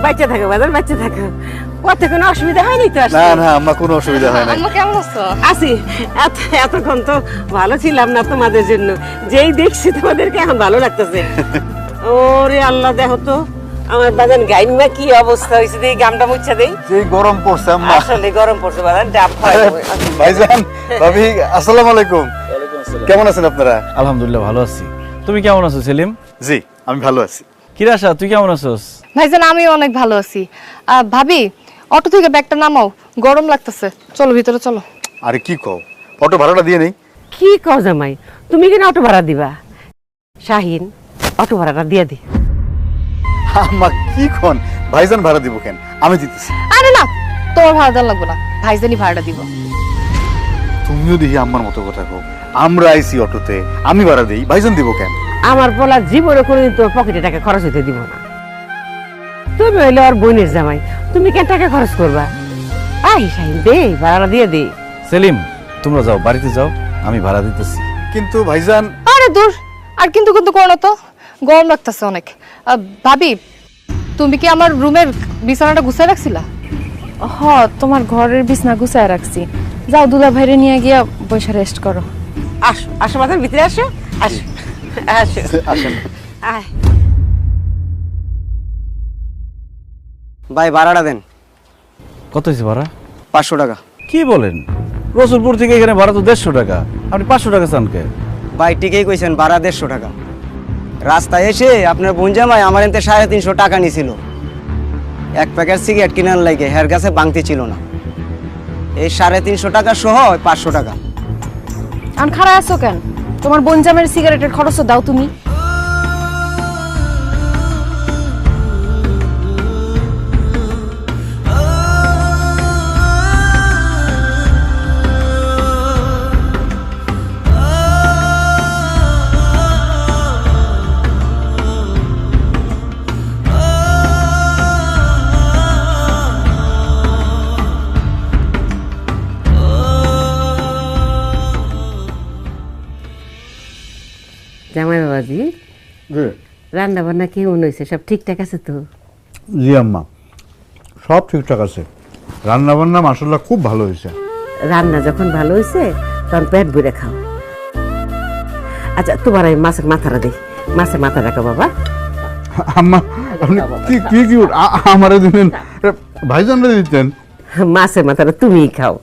বাচ্চা থাকো বাজার, বাচ্চা থাকো। পথে কোনো অসুবিধা হয়নি তো? না না আম্মা, কোনো অসুবিধা হয় না। আম্মা কেমন আছো? আছি। এতক্ষণ তো ভালো ছিলাম না তোমাদের জন্য, যেই দেখছি তোমাদেরকে এখন ভালো লাগতেছে। ওরে আল্লাহ, দেখো তো আমার বাজান গাইমা কি অবস্থা হয়েছে, দেখি গামটা মুচ্ছা দেই। সেই গরম পড়ছে আম্মা। আসলে গরম পড়ছে বাজান, ডাব খাওয়া ভাইজান, ভাবি, আসসালামু আলাইকুম। কেমন আছেন আপনারা? আলহামদুলিল্লাহ ভালো আছি। তুমি কেমন আছো সেলিম? জি, আমি ভালো আছি। কিরাশা তুই কেমন আছোস? ভাইজান আমিও অনেক ভালো আছি। ভাবি, অটো থেকে ব্যাগটা নামাও, গরম লাগতেছে। চলো ভিতরে চলো। আরে কি কও, অটো ভাড়াটা দিয়ে নেই? কি কও জামাই, তুমি কেন অটো ভাড়া দিবা? শাহিন, অটো ভাড়াটা দিয়ে দি। আম্মা কি কোন, ভাইজান ভাড়া দিব কেন? আমি দিতেছি। আরে না, তোমার ভাড়া দেওয়া লাগবে না, ভাইজানই ভাড়াটা দিব। তুমিও দেখি আম্মার মতো কথা কও। আমরা আইছি অটোতে, আমি ভাড়া দেই, ভাইজান দিব কেন? আমার বলা জীবনে কোনোদিন তোমার পকেটে টাকা খরচ হইতে দিব না। তুমি হইলে ওর বোনের জামাই, তুমি কেন টাকা খরচ করবা? আই শাহিন, দে ভাড়াটা দিয়ে দে। সেলিম তোমরা যাও, বাড়িতে যাও, আমি ভাড়া দিতেছি। কিন্তু ভাইজান। আরে দূর, আর কিন্তু কিন্তু করো না তো, গরম লাগতেছে অনেক। ভাবি, তুমি কি আমার রুমের বিছানাটা গুছাই রাখছিলা? হ, তোমার ঘরের বিছনা গুছায় রাখছি। যাও দুলা ভাইরে নিয়ে গিয়া বসে রেস্ট করো। আসো আসো বাজার, ভিতরে আসো, আসো আসো। আসেন। আয় ভাই ভাড়াটা দেন। কত হয়েছে ভাড়া? 500 টাকা। কি বলেন, রসুলপুর থেকে এখানে ভাড়া তো 150 টাকা, আপনি 500 টাকা চান কে? ভাই ঠিকই কইছেন, ভাড়া 150 টাকা। রাস্তায় এসে আপনার বোন জামাই আমার এতে 350 টাকা নিছিল এক প্যাকেট সিগারেট কিনার লাগে, হের কাছে বাংতি ছিল না। এই 350 টাকা সহ 500 টাকা। আন খারাপ আছো কেন? তোমার বনজামের সিগারেটের খরচ দাও তুমি। জামাই বাবাজি, রান্না বান্না কেমন হয়েছে? সব ঠিকঠাক আছে তো? জি আম্মা, সব ঠিকঠাক আছে। রান্না বান্না মাশাআল্লাহ খুব ভালো হয়েছে। রান্না যখন ভালো হয়েছে তখন পেট ভরে খাও। আচ্ছা, তোমার আমি মাছের মাথাটা দিই, মাছের মাথা রাখো বাবা। আম্মা আপনি কি কি কি আমারে দিলেন, ভাইজানরে দিতেন? মাছের মাথাটা তুমিই খাও।